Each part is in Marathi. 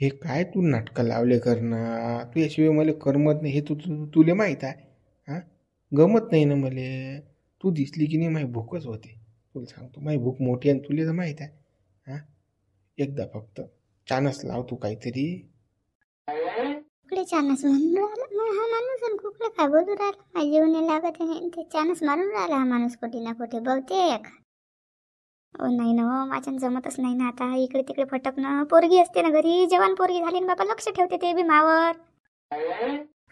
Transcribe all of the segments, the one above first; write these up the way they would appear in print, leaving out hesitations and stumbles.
हे काय तू नाटकं लावले करणं, तुझ्याशिवाय मला करमत नाही हे तुला माहीत आहे. गमत नाही ना मले. तू दिसली की नाही माझी भूकच होते. तुला सांगतो माझी भूक मोठी आणि तुला तर माहीत आहे. एकदा फक्त चानस लाव तू काहीतरी. कुठे चानस म्हणून राहिला मग हा माणूस आणि कुठे काय बोलू राहिला. माझी येऊन लागत आहे ते चानस मारून राहिला हा माणूस कुठे ना कुठे बहुतेक. नाही ना माझ्या जमतच नाही ना आता इकडे तिकडे फटकणं. पोरगी असते ना घरी जवान पोरगी झाली ना बाबा लक्ष ठेवते ते बी मावर.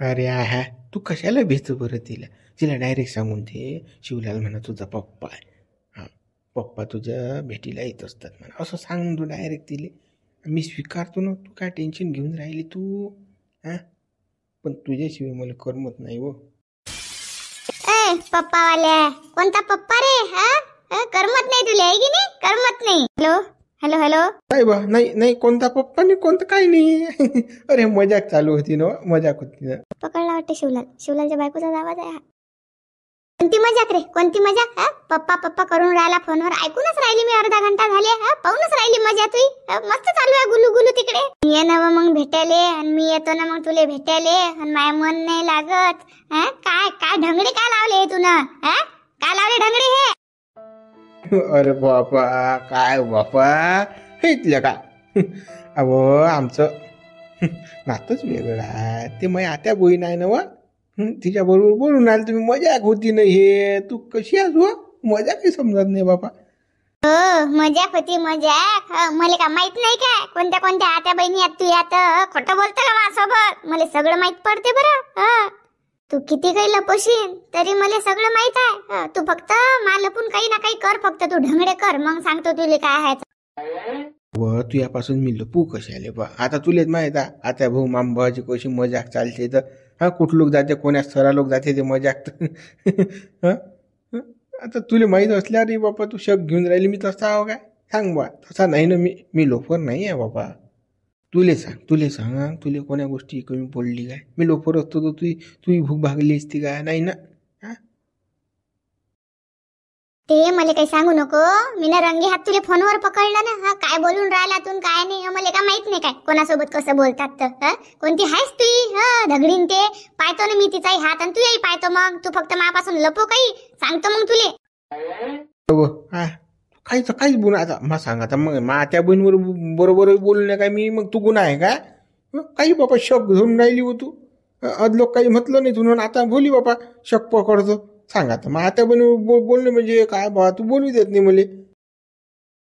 अरे तू कशाला भेटतो बरं तिला डायरेक्ट सांगून दे शिवलाल म्हणा तुझा पप्पा आहे. पप्पा तुझ्या भेटीला येत असतात म्हणा असं सांगून तू डायरेक्ट तिले. मी स्वीकारतो ना. तू काय टेन्शन घेऊन राहिली तू. पण तुझ्याशिवाय मला करमत नाही हो. पप्पा वाल्या कोणता पप्पा रे. करमत नाही तुला आहे की नाही. करमत नाही. Hello hello hello. नाही बा नाही कोणता पप्पा नाही कोणतं काही नाही. अरे मजाक चालू होती ना मजाक होती ना. पकडला वाटते शिवलालच्या बायकोचा आवाज आहे हा. कोणती मजाक रे कोणती मजाक. पप्पा पप्पा करून राहिला फोनवर ऐकूनच राहिली मी अर्धा घंटा झाले. पाहूनच राहिली मजा तुई. मस्त चालू आहे गुलू गुलू तिकडे. ये ना मग भेटायले आणि मी येतो ना मग तुले भेटायले आणि माझ्या मन नाही लागत. काय काय ढंगडे काय लावले तू ना. काय लावले ढंगडे हे. अरे बापा काय बापा हे इथल्या का. अहो आमचं नातच वेगळं आहे. ते माझ्या आत्या बहीण आहे ना वा. तिच्या बरोबर बोलून आले तुम्ही. मजाक होती ना हे. तू कशी आज व मजा काही समजत नाही बापा. हो मजाक होती मजाक. मला का माहित नाही काय कोणत्या कोणत्या आत्या बहिणी आहेत तू यात. खोटं बोलतं का माझ्यासोबत. मला सगळं माहित पडते बरं. तू किती काही लपवशील तरी मला सगळं माहित आहे. तू फक्त मला लपून काही ना काही कर. फक्त तू ढंगडे कर मग सांगतो तुला काय आहे. व तुझ्यापासून मी लपू कशाले बा. आता तुलेच माहित आहे आता भाऊ मामभावाची कशी मजाक चालते तर कुठ लोक जाते कोण्या स्थळा लोक जाते ते मजाक. आता तुला माहीत असल्यावर बापा तू शक घेऊन राहिली मी तसा आहो काय. सांग बा तसा नाही ना मी लोफर नाही आहे बाबा. तुले सांग तुले कोण्या गोष्टी कमी पडली काय. मी लोफर असतो तर तुझी भूक भागली असती काय नाही ना. ते मला काही सांगू नको. मी ना रंगे हात तुला फोनवर पकडलं ना. काय बोलून राहिला तू काय नाही मला का माहित नाही काय कोणासोबत कसं बोलतात तर. कोणती आहेस तू धगडीन ते पाहतो ना मी तिचाही हात आणि तुझ्याही पाहतो. मग तू फक्त माझ्यापासून लपो काही सांगतो मग तुले. काहीच गुन्हा आता मग सांग. आता मग त्या बहिणीवर बरोबर बोलणे काय मी मग तू गुन्हा आहे का. काही बापा शक घेऊन राहिली हो तू. लोक काही म्हटलं नाही तुला आता बोली बापा शक पकडतो. सांग आता मग त्या बहिणीवर बोलणे म्हणजे काय बा. तू बोलू देत नाही मला.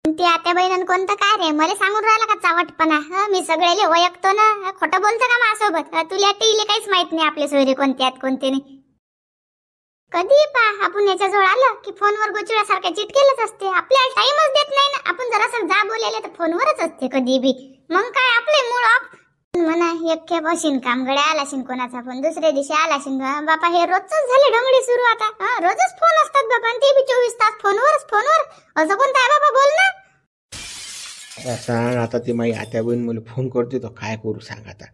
ते आत्या बहिणीनं कोणतं काय रे मला सांगून राहिला का चावटपणा. मी सगळ्याले ओळखतो ना. खोटं बोलतो का माझ्यासोबत. तुला टीले काहीच माहित नाही आपले सोयरे कोणते आहेत कोणते नाही. कधी पा आपण याच्याजवळ आलं की फोनवर गोचिड्यासारख्या चिटकेलच असते. आपल्याला टाइमच देत नाही ना. आपण जरासं जा बोलायला तर फोनवरच असते कधी बी. मग काय आपले मूड ऑफ म्हणा. एक बशीन कामगड्या आलाशीन कोणाचा फोन दुसऱ्या दिवशी आलाशीन बापा. हे रोजच झाले ढंगडी सुरू आता. रोजच फोन असतात बाबा ते बी 24 तास फोनवर. असं कोणतं आहे बाबा बोल ना. सांग आता ते माझी आत्या बहीण मला फोन करते तर काय करू सांग आता.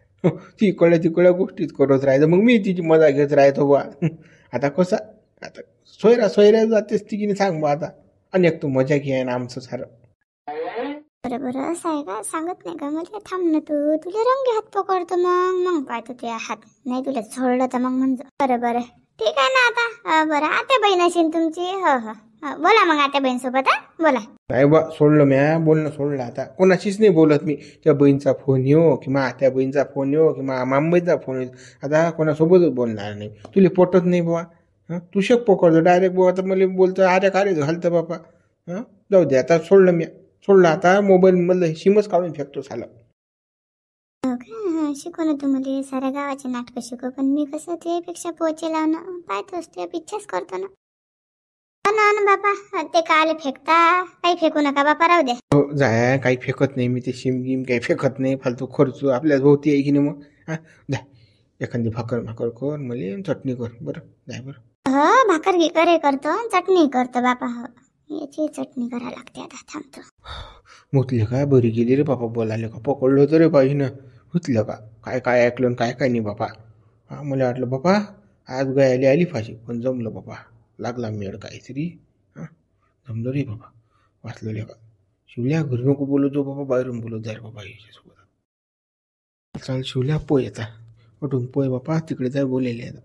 तिकडल्या गोष्टीच करत राहायचं मग मी तिची मजा घेत राहतो बा. आता कसं आता सोयऱ्या जातेस ती की नाही सांग बा आता. अनेक तू मजा घे ना आमचं सारं. बरोबर असं आहे का सांगत नाही का मला. थांब ना तू तुला रंगे हात पकडतो मग पाहतो तुझ्या हात नाही तुला सोडलं तर मग म्हणजे बरं ठीक आहे ना आता. बरं आत्या बहीण असेल तुमची. हो बोला मग आत्या बहीण सोबत. बोला. नाही बा सोडलं म्या बोलणं सोडलं आता. कोणाशीच नाही बोलत मी. त्या बहीणचा फोन येऊ किंवा आत्या बहीणचा फोन येऊ किंवा मामबाईचा फोन येऊ आता कोणासोबतच बोलणार नाही. तुला पटत नाही बाबा. तू शक पकडतो डायरेक्ट बाबा. तर मला बोलतो अरे का रे घालतं बापा. जाऊ दे आता सोडलं म्या. सोडलं आता मोबाईल मधलं सिमच काढून फेकतो साला. शिकव ना तू मला साऱ्या गावाचे नाटक शिकव. पण मी कसं त्यापेक्षा पोचे लावणं पाहतोच ते पिच्छाच करतो ना. बापा ते काल फेकता काही फेकू नका बापा राहू द्या. हो जाय काही फेकत नाही मी. ते शिम गिम काही फेकत नाही. फालतू खर्च आपल्याच भोवती आहे की नाही मग. जा एखादी भाकर कर मला चटणी कर बरं जाय बरं. हो भाकर घे करे करतो चटणी करतो बापा. हो याची चटणी करा लागते आता थांबतो. मुतले काय बरी गेली रे बापा. बोलायला का पकडलं होतं रे पाहिजे ना. हुतलं का काय ऐकलं काय नाही बापा. मला वाटलं बापा आज गायली आली फाशी पण जमलं बापा. लागला मेळ काहीतरी. जमलं रे बाबा. वाचलं का शिवल्या घरी नको बोलतो बाबा. बाहेरून बोलत जाईल बाबा याच्यासोबत. चाल शिवल्या पोय आता उठून पोय बापा तिकडे जाय बोलेले आता.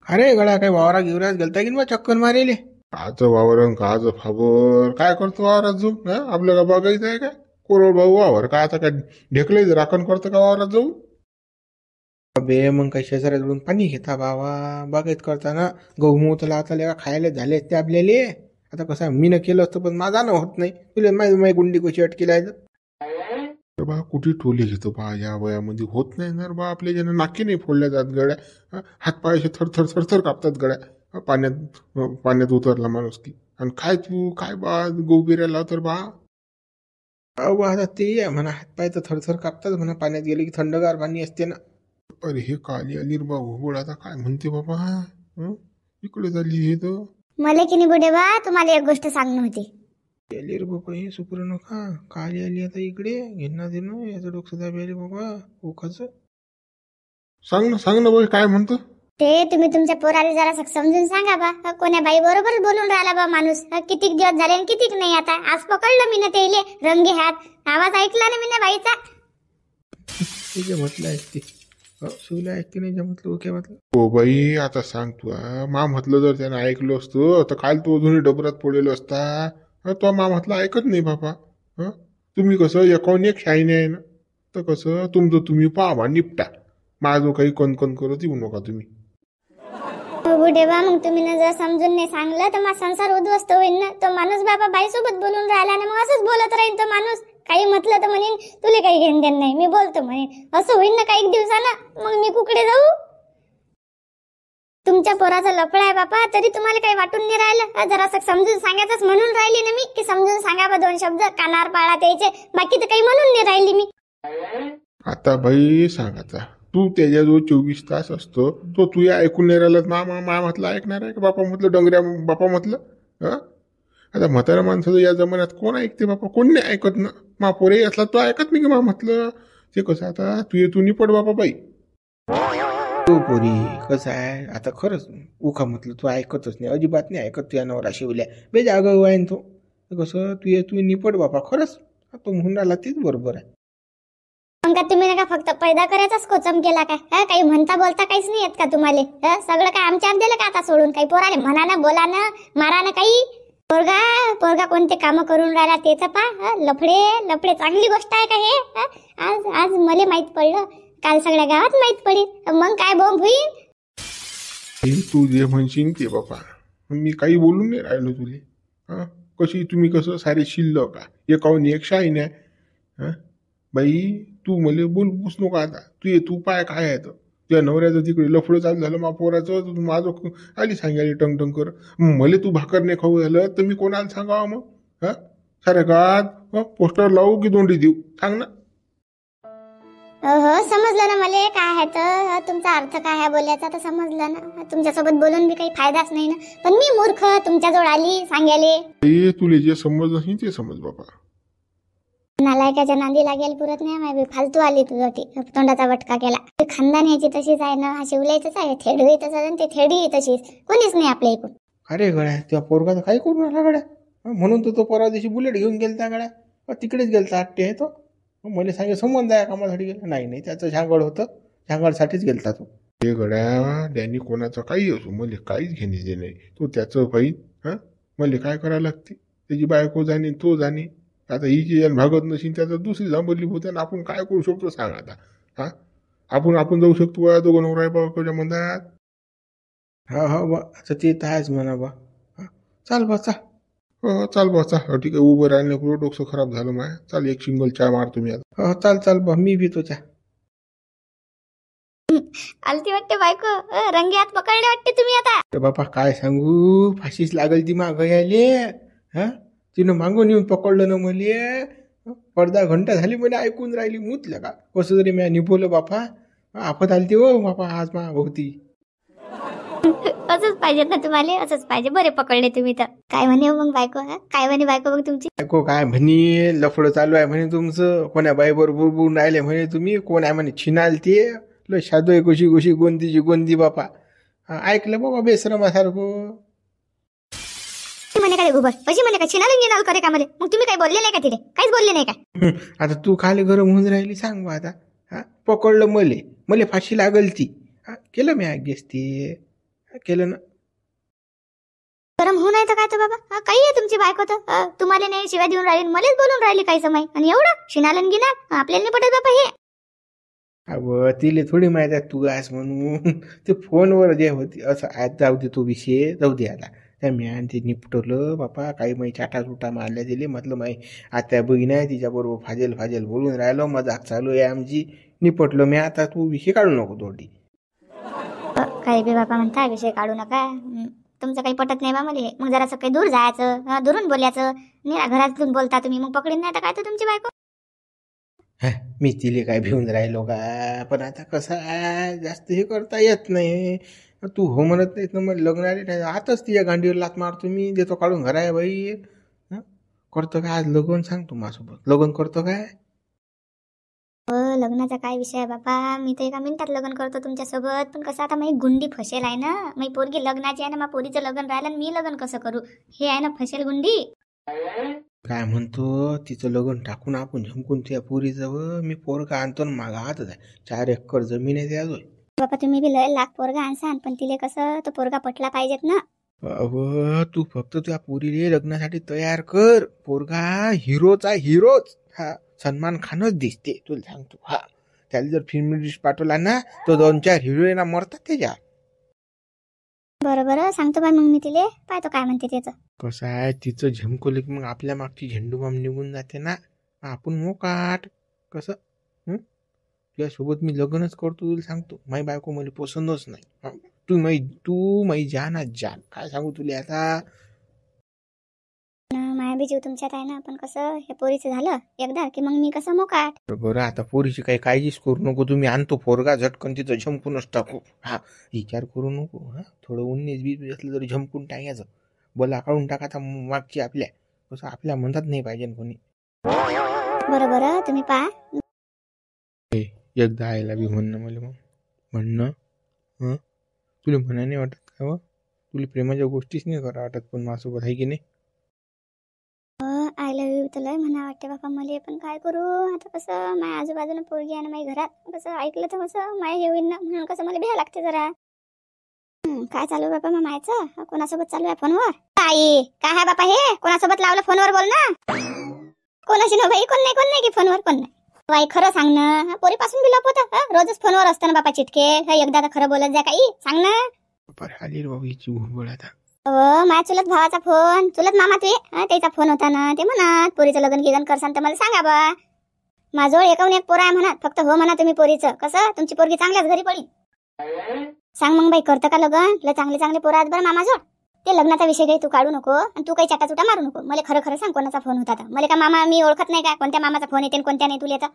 अरे गळा काय वावरा गिवरात गेलता की बा चक्कर मारेले. काचं वावरण काचं फाबर काय करतो वावरात जाऊन आपलं का बघायचं आहे काय कोरड भाऊ वावर का आता काय ढेकलं राखण करतं का वावरात जाऊन. बे मग काही शेजाऱ्याकडून पाणी घेता बाबा बागायत करताना गहू तर आता खायला झाले ते आपल्याला. आता कसं मी न केलं असतं पण माझा न होत नाही तुला माहिती गुंडी कशी अटकेला आहे बा कुठे टोले घेतो बा या वयामध्ये होत नाही ना बा आपल्या ज्यानं नाकी नाही फोडल्या जात गड्या हातपायाचे थरथर थरथर कापतात गड्या पाण्यात उतरला माणूस की. आणि काय तू काय बा गोबिऱ्या लाव तर बा अहो आता ते आहे म्हणा हातपाय तर थरथर कापतात म्हणा पाण्यात गेले की थंडगार पाणी असते ना. अरे हे काली आली बा घोबड आता काय म्हणते बाबा इकडे झाली हे तर मला की नाही बुडे बा तुम्हाला एक गोष्ट सांगणं होती. आली रे बाबा हे सुपर नका काली आली आता इकडे घेणार दे ना याचं डोकं दाबी आले बाबा ओखाचं. सांग ना बाई काय म्हणतो ते तुम्ही तुमच्या पोराला जरा समजून सांगा बा कोण्या बाई बरोबर बोलून राहिला बा माणूस कितीक दिवस झाले आणि कितीक नाही. आता आज पकडलं मी ना तेले रंगे हात आवाज ऐकला ना मी ना बाईचा. ठीक आहे म्हटलं ऐकते शिवला ऐकते नाही म्हटलं ओके म्हटलं. हो बाई आता सांग तू मा म्हटलं जर त्यानं ऐकलं असतं तर काल तो अजूनही डबरात पडलेलो असता. तो मा म्हटलं ऐकत नाही बाबा. तुम्ही कसं एकावून एक शाईने आहे ना तर कसं तुमचं तुम्ही पाहा निपटा माझं काही कणकण करत येऊ नका तुम्ही. बुडे बा मग तुम्ही ना जर समजून नाही सांगलं तर माझा संसार उद्ध्वस्त होईल ना. तो माणूस बाबा बाई सोबत बोलून राहिला ना मग असंच बोलत राहील तो माणूस. काही म्हटलं तर म्हणेन तुला काही घेण देण नाही मी बोलतो म्हणेन असं होईल ना काही दिवसानं मग मी कुकडे जाऊ. तुमच्या पोराचा लफडा आहे बापा तरी तुम्हाला काही वाटून नाही राहिलं. जरा असं समजून सांगायचंच म्हणून राहिली ना मी की समजून सांगा बा दोन शब्द कानावर पाळा त्याचे बाकी तर काही म्हणून नाही राहिली मी. आता बाई सांग आता तू त्याच्याजवळ 24 तास असतो तो तू ऐकून नाही राहिला मा म्हटलं ऐकणार आहे का बापा म्हटलं डंगऱ्या बापा म्हटलं. आता म्हाताऱ्या माणसाचं या जमान्यात कोण ऐकते बापा कोण नाही ऐकत ना. मा पोरे असला तो ऐकत नाही की मा म्हटलं ते कसं आता तू निपड बापा बाई. तो पोरी कसं आहे आता खरंच उखा म्हटलं तू ऐकतच नाही अजिबात नाही ऐकत तुझ्या नवरा शिवल्या बेजागं आहे तो कसं तू निपट बापा खरंच तो म्हणून राहिला तेच बरोबर आहे. मग का तुम्ही नका फक्त पैदा करायचाच कोचम केला काय काही म्हणता बोलता काहीच नाही येत का तुम्हाला. सगळं काय आमच्या दिलं का आता सोडून काही पोराले म्हणा ना बोला ना मारा ना काही. पोरगा कोणते काम करून राहिला ते तर पा लफडे चांगली गोष्ट आहे का हे. आज मला माहित पडलं काल सगळ्या गावात माहित पडेल मग काय बॉम्ब होईल. तू जे म्हणशील ते बापा मी काही बोलून नाही राहिलो तुले. कशी तुम्ही कसं सारे शिल्ल का एकावून एक शाही नाही बाई तू मला बोलूच नका आता तू पाय काय आहे तुझ्या नवऱ्याचं तिकडे लफडं चालू झालं मा पोराचं माझं आली सांगायला टंग कर मला तू भाकर नाही खाऊ झालं तर मी कोणाला सांगावं मग साऱ्या गावात पोस्टर लावू की दोंडी देऊ सांग ना. हो समजलं ना मला काय आहे तर तुमचा अर्थ काय आहे बोलायचा तर समजलं ना. तुमच्यासोबत बोलून बी काही फायदाच नाही ना पण मी मूर्ख तुमच्याजवळ आली सांगायले. तुले जे समज नाही ते समज बाबा. नालायकाच्या नांदी लागेल पुरत नाही माय फालतू आली तुझ्यासाठी तोंडाचा वटका केला. खानदान याची तशीच आहे ना हा शिवलायचंच आहे थेडही तसंच ते थेडी तशीच कोणीच नाही आपल्या ऐकून. अरे गड्या त्या पोरगा तर काय करून राहिला गड्या म्हणून तो परवा दिवशी बुलेट घेऊन गेलता गड्या तिकडेच गेलता आट्टे आहे तो. मला सांगे संबंध आहे कामासाठी गेला नाही त्याचं झांगड होतं झांगडसाठीच गेलता तो. हे गड्या त्यांनी कोणाचं काही असो मला काहीच घेणे दे नाही तो त्याचं पाहिजे मला काय करावं लागते त्याची बायको जाणे तो जाणे. आता ही जे भागत नसेल त्याचं दुसरी जांभरली होते आणि आपण काय करू शकतो सांग आता. आपण जाऊ शकतो दोघं नवरा बायकोच्या मंदात. हा बा आता ते तर आहेच म्हणा बा चाल बा चाल. चाल बा चाल ठीक आहे उभं राहिलं पुढं डोकं खराब झालं माय चाल एक सिंगल चहा मारतो मी आता. चाल बा मी बी तो चहा. आलती वाटते बायको रंगे हात पकडले वाटते तुम्ही आता. बापा काय सांगू फाशीच लागल ती माग यायले. तिनं मागून येऊन पकडलं ना मले अर्धा घंटा झाली म्हणे ऐकून राहिली मुतलं का कसं तरी मी निभवलं बापा आपत आलती हो बापा आज मा होती. असंच पाहिजे ना तुम्हाला असंच पाहिजे बरे पकडले तुम्ही तर. काय म्हणे मग बायको काय म्हणे बायको मग तुमची. बायको काय म्हणे लफडं चालू आहे म्हणे तुमचं कोण्या बाईबर बुरबुरून राहिले म्हणे तुम्ही कोण आहे म्हणे छिनाल ते ल शादोय गोशी गोंदीची गोंदी बापा ऐकलं बाबा बेसरमासारखं. म्हणे काय गोबर कशी म्हणे का छिनालून गिनाल करे का मध्ये मग तुम्ही काही बोलले नाही का तिथे काहीच बोलले नाही का आता तू खाली गरम होऊन राहिली सांग बा आता. हा पकडलं मले फाशी लागल ती. हा केलं मी ऍडजस्ट ते. केलं ना. गरम होऊ नाही तर काय तर बाबा काही आहे तुमची बायको तर तुम्हाला नाही शिवाय देऊन राहिली मलाच बोलून राहिली काही समय आणि एवढं शिनालन गिनाल आपल्याला नाही पटत बाबा हे. अव तिले थोडी माहित आहे तू आहेस म्हणून. ते फोनवर जे होती असं आज जाऊ दे तो विषय जाऊ दे आता. त्या म्यान ते निपटवलं बापा काही माही चाटा चुटा मारल्या दिले म्हटलं माही आता बहीण आहे तिच्याबरोबर फाजेल बोलून राहिलो मजाक चालू आहे आमची निपटलो मी आता तू विषय काढू नको थोडी. काही बी बापा म्हणता विषय काढू नका तुमचं काही पटत नाही बा मला मग जरासं काही दूर जायचं दुरून बोलायचं नाही घरातून बोलता तुम्ही मग पकडीन नाही तर काय तर तुमची बायको. मी तिले काय भिवून राहिलो का पण आता कसं आहे जास्त हे करता येत नाही. तू हो म्हणत नाहीस ना मग लग्न आले नाही आताच तिच्या गांडीवर लात मारतो मी देतो काढून घर आहे बाई. करतो काय आज लगन सांगतो माझ्यासोबत लगन करतो काय. लग्नाचा काय विषय आहे बापा मी तर एका मिनिटात लग्न करतो तुमच्यासोबत पण कसं आता माझी गुंडी फसेल आहे ना माझी पोरगी लग्नाची आहे ना मग पोरीचं लग्न राहिलं आणि मी लग्न कसं करू हे आहे ना फसेल गुंडी. काय म्हणतो तिचं लग्न टाकून आपण झमकून त्या पोरी जवळ मी पोरगा आणतो ना मागा हातच आहे 4 एकर जमीन आहे त्याजवळ. बापा तुम्ही बी लय लाख पोरगा आणसान पण तिले कसं तो पोरगा पटला पाहिजेत ना. अव तू फक्त त्या पोरीले लग्नासाठी तयार कर. पोरगा हिरोचा हिरोच. हा सलमान खानच दिसते तुला सांगतो. हा त्याला जर फिल्म डिश पाठवला ना तो 2-4 हिरोईना मरतात त्याच्या. बरं सांगतो बा मग मी तिले पाहतो काय म्हणते त्याचं. कसं आहे तिचं झमकवलं की मग आपल्या मागची झेंडूबाम निघून जाते ना आपण मोकाट. कसं तुझ्यासोबत मी लग्नच करतो तुला सांगतो. माई बायको मला पसंतच नाही. तू माई जान काय सांगू तुला आता. माया बी जीव तुमच्यात आहे ना पण कसं हे पोरीचं झालं एकदा की मग मी कसं मोकाट. बरं आता पोरीची काही काळजीच करू नको. तुम्ही आणतो पोरगा झटकन तिचं झमकूनच टाकू. हा विचार करू नको. हा थोडं 19-20 असलं तरी झमकून टाकायचं. बोला काढून टाकायचा मागची आपल्या. कसं आपल्या म्हणतात नाही पाहिजे कोणी. बरं तुम्ही पहा एकदा आयला बी म्हणणं मला मग म्हणणं तुला म्हणा नाही वाटत का व तुला प्रेमाच्या गोष्टीच नाही करा वाटत पण माझ्यासोबत आहे की नाही. आय लव्ह यू तुला म्हणा वाटते बापा मला पण काय करू आता कसं माझ्या आजूबाजूला पोरगी आहे ना माझ्या घरात कसं ऐकलं तर कसं माझ्या हे होईल ना म्हणून कसं मला भ्या लागते जरा. काय चालू बापा मग मायचं कोणासोबत चालू आहे फोनवर आई काय आहे बापा हे कोणासोबत लावलं फोनवर बोल ना. कोणाशी ना बाई कोण नाही की फोनवर कोण नाही. बाई खरं सांग ना पोरीपासून बी लप होतं रोजच फोनवर असतं ना बापा चिटके एकदा तर खरं बोलत जा काही सांग ना. आली रे बाबा हिची उघड आता. माझ्या चुलत भावाचा फोन चुलत मामा ते त्याचा फोन होता ना ते म्हणत पोरीचं लग्न गिगन करसान तर मला सांगा बा. माझ्याजवळ एकाहून एक पोरा आहे म्हणत फक्त हो म्हणा तुम्ही पोरीचं कसं तुमची पोरगी चांगल्याच घरी पडी. सांग मग बाई करतं का लग्न लय चांगले पोरं आहेत बरं मामाजवळ. ते लग्नाचा विषय काही तू काढू नको आणि तू काही चाटाचुटा मारू नको. मला खरं सांग कोणाचा फोन होता मला का मामा मी ओळखत नाही का कोणत्या मामाचा फोन येते कोणत्या नाही तुला येतं.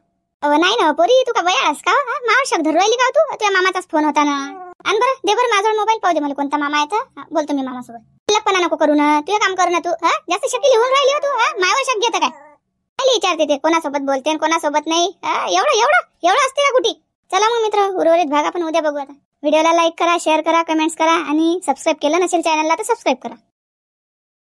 नाही ना पोरी तू का बयास का मावशक धरू राहिली का तू तुझ्या मामाचाच फोन होता ना. आणि बरं दे बरं माझ्याजवळ मोबाईल पाहू दे मला कोणता मामा येतं बोलतो मी मामासोबत. लपणा नको करू ना तुझं काम करू ना तू जास्त शक्की लिहून राहिली हो तू मायावर शक घेतं काय विचारते ते कोणासोबत बोलते आणि कोणासोबत नाही. एवढं असते का कुठे. चला मग मित्र उर्वरित भाग आपण उद्या बघू आता. व्हिडिओला लाईक करा शेअर करा कमेंट्स करा आणि सबस्क्राईब केलं नसेल चॅनलला तर सबस्क्राईब करा.